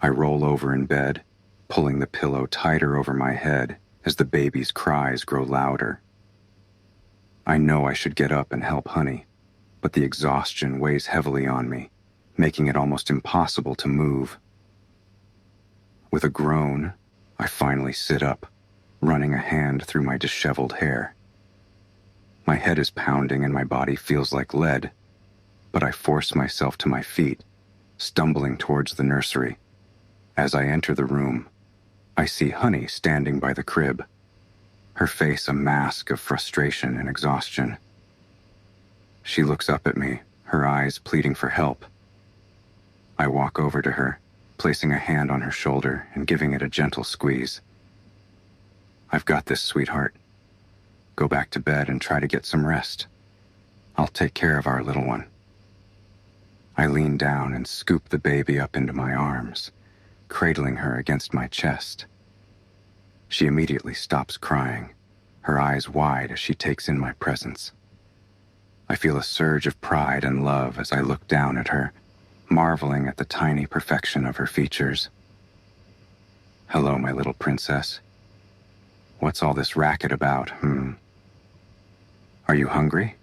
I roll over in bed, pulling the pillow tighter over my head as the baby's cries grow louder. I know I should get up and help Honey, but the exhaustion weighs heavily on me, making it almost impossible to move. With a groan, I finally sit up, running a hand through my disheveled hair. My head is pounding and my body feels like lead, but I force myself to my feet, stumbling towards the nursery. As I enter the room, I see Honey standing by the crib, her face a mask of frustration and exhaustion. She looks up at me, her eyes pleading for help. I walk over to her, placing a hand on her shoulder and giving it a gentle squeeze. "I've got this, sweetheart. Go back to bed and try to get some rest. I'll take care of our little one." I lean down and scoop the baby up into my arms, cradling her against my chest. She immediately stops crying, her eyes wide as she takes in my presence. I feel a surge of pride and love as I look down at her, marveling at the tiny perfection of her features. "Hello, my little princess. What's all this racket about, Are you hungry?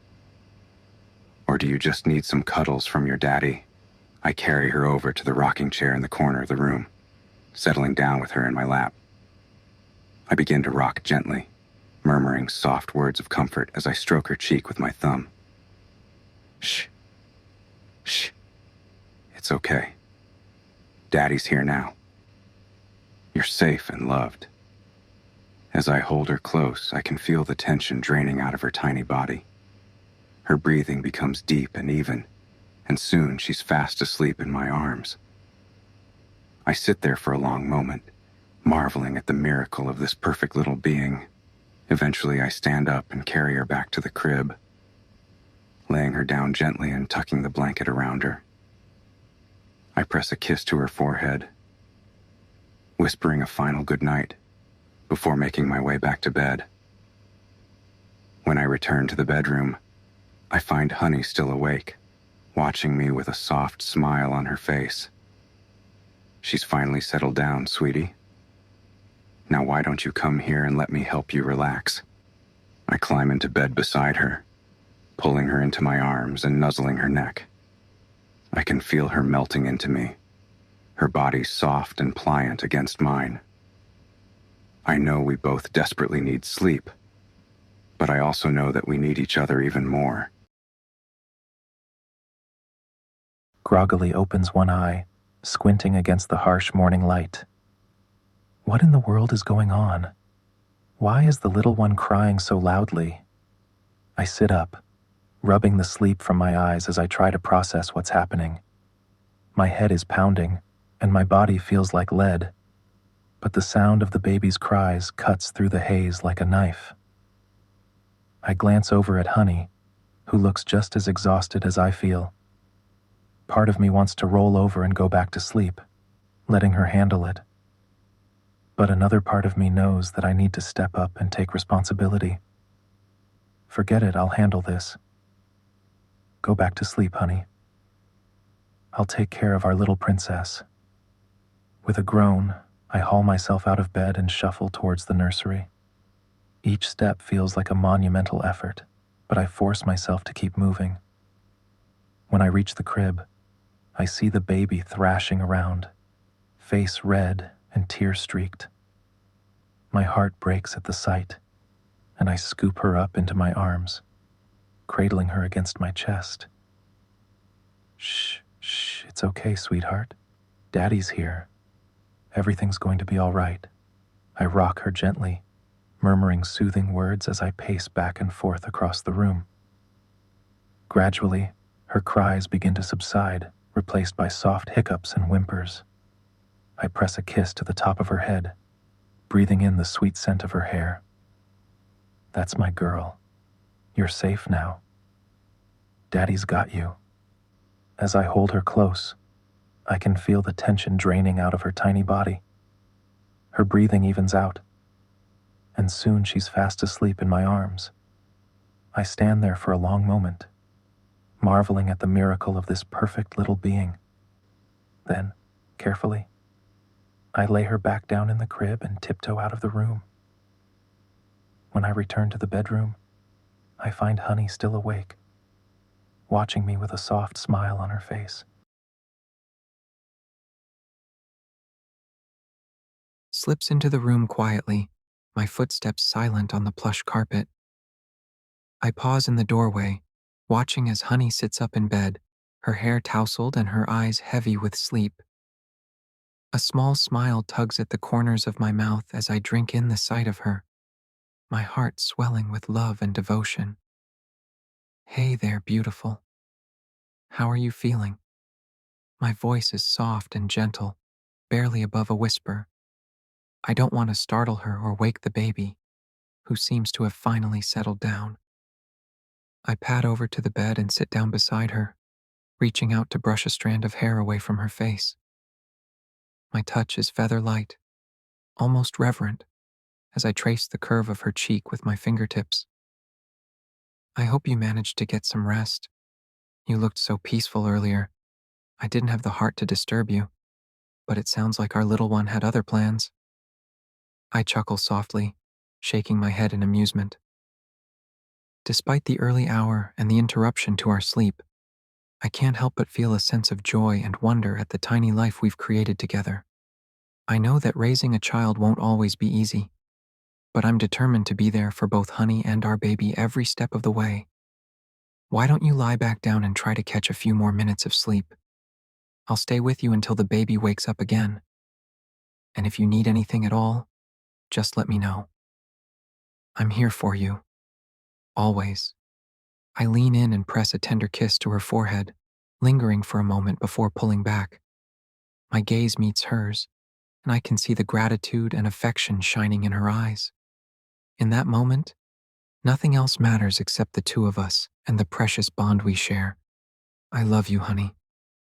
Or do you just need some cuddles from your daddy?" I carry her over to the rocking chair in the corner of the room, settling down with her in my lap. I begin to rock gently, murmuring soft words of comfort as I stroke her cheek with my thumb. "Shh. Shh. It's okay. Daddy's here now. You're safe and loved." As I hold her close, I can feel the tension draining out of her tiny body. Her breathing becomes deep and even, and soon she's fast asleep in my arms. I sit there for a long moment, marveling at the miracle of this perfect little being. Eventually, I stand up and carry her back to the crib, laying her down gently and tucking the blanket around her. I press a kiss to her forehead, whispering a final goodnight before making my way back to bed. When I return to the bedroom, I find Honey still awake, watching me with a soft smile on her face. "She's finally settled down, sweetie. Now why don't you come here and let me help you relax?" I climb into bed beside her, pulling her into my arms and nuzzling her neck. I can feel her melting into me, her body soft and pliant against mine. I know we both desperately need sleep, but I also know that we need each other even more. Groggily opens one eye, squinting against the harsh morning light. What in the world is going on? Why is the little one crying so loudly? I sit up, rubbing the sleep from my eyes as I try to process what's happening. My head is pounding, and my body feels like lead, but the sound of the baby's cries cuts through the haze like a knife. I glance over at Honey, who looks just as exhausted as I feel. Part of me wants to roll over and go back to sleep, letting her handle it. But another part of me knows that I need to step up and take responsibility. "Forget it, I'll handle this. Go back to sleep, Honey. I'll take care of our little princess." With a groan, I haul myself out of bed and shuffle towards the nursery. Each step feels like a monumental effort, but I force myself to keep moving. When I reach the crib, I see the baby thrashing around, face red and tear-streaked. My heart breaks at the sight, and I scoop her up into my arms, cradling her against my chest. "Shh, shh, it's okay, sweetheart. Daddy's here. Everything's going to be all right." I rock her gently, murmuring soothing words as I pace back and forth across the room. Gradually, her cries begin to subside, replaced by soft hiccups and whimpers. I press a kiss to the top of her head, breathing in the sweet scent of her hair. "That's my girl. You're safe now. Daddy's got you." As I hold her close, I can feel the tension draining out of her tiny body. Her breathing evens out, and soon she's fast asleep in my arms. I stand there for a long moment, marveling at the miracle of this perfect little being. Then, carefully, I lay her back down in the crib and tiptoe out of the room. When I return to the bedroom, I find Honey still awake, watching me with a soft smile on her face. Slips into the room quietly, my footsteps silent on the plush carpet. I pause in the doorway, watching as Honey sits up in bed, her hair tousled and her eyes heavy with sleep. A small smile tugs at the corners of my mouth as I drink in the sight of her, my heart swelling with love and devotion. Hey there, beautiful. How are you feeling? My voice is soft and gentle, barely above a whisper. I don't want to startle her or wake the baby, who seems to have finally settled down. I pad over to the bed and sit down beside her, reaching out to brush a strand of hair away from her face. My touch is feather light, almost reverent, as I trace the curve of her cheek with my fingertips. I hope you managed to get some rest. You looked so peaceful earlier. I didn't have the heart to disturb you, but it sounds like our little one had other plans. I chuckle softly, shaking my head in amusement. Despite the early hour and the interruption to our sleep, I can't help but feel a sense of joy and wonder at the tiny life we've created together. I know that raising a child won't always be easy, but I'm determined to be there for both Honey and our baby every step of the way. Why don't you lie back down and try to catch a few more minutes of sleep? I'll stay with you until the baby wakes up again. And if you need anything at all, just let me know. I'm here for you. Always. I lean in and press a tender kiss to her forehead, lingering for a moment before pulling back. My gaze meets hers, and I can see the gratitude and affection shining in her eyes. In that moment, nothing else matters except the two of us and the precious bond we share. I love you, Honey,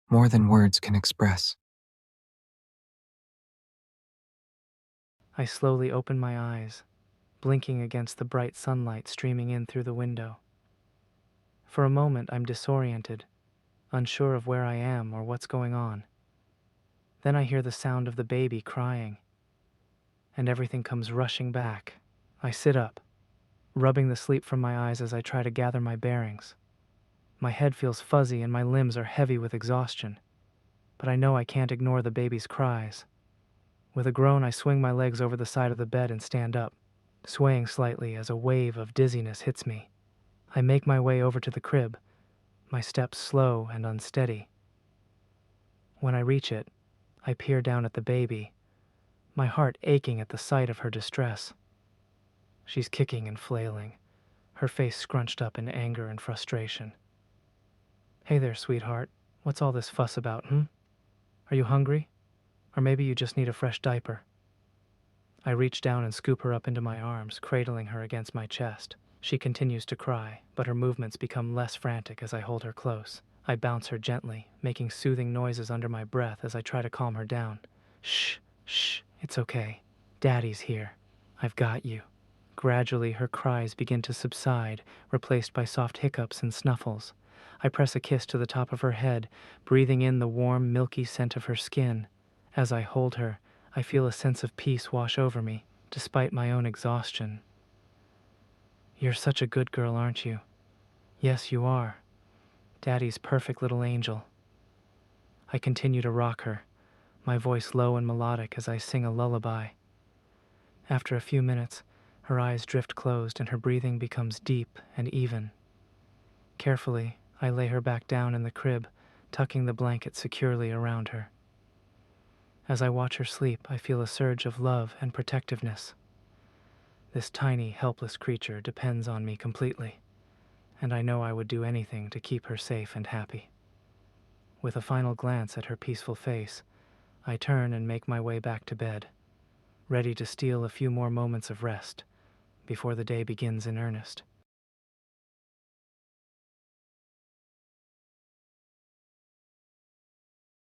more than words can express. I slowly open my eyes, blinking against the bright sunlight streaming in through the window. For a moment, I'm disoriented, unsure of where I am or what's going on. Then I hear the sound of the baby crying, and everything comes rushing back. I sit up, rubbing the sleep from my eyes as I try to gather my bearings. My head feels fuzzy and my limbs are heavy with exhaustion, but I know I can't ignore the baby's cries. With a groan, I swing my legs over the side of the bed and stand up, swaying slightly as a wave of dizziness hits me. I make my way over to the crib, my steps slow and unsteady. When I reach it, I peer down at the baby, my heart aching at the sight of her distress. She's kicking and flailing, her face scrunched up in anger and frustration. Hey there, sweetheart. What's all this fuss about, Are you hungry? Or maybe you just need a fresh diaper. I reach down and scoop her up into my arms, cradling her against my chest. She continues to cry, but her movements become less frantic as I hold her close. I bounce her gently, making soothing noises under my breath as I try to calm her down. Shh, shh, it's okay. Daddy's here. I've got you. Gradually, her cries begin to subside, replaced by soft hiccups and snuffles. I press a kiss to the top of her head, breathing in the warm, milky scent of her skin. As I hold her, I feel a sense of peace wash over me, despite my own exhaustion. You're such a good girl, aren't you? Yes, you are. Daddy's perfect little angel. I continue to rock her, my voice low and melodic as I sing a lullaby. After a few minutes, her eyes drift closed and her breathing becomes deep and even. Carefully, I lay her back down in the crib, tucking the blanket securely around her. As I watch her sleep, I feel a surge of love and protectiveness. This tiny, helpless creature depends on me completely, and I know I would do anything to keep her safe and happy. With a final glance at her peaceful face, I turn and make my way back to bed, ready to steal a few more moments of rest before the day begins in earnest.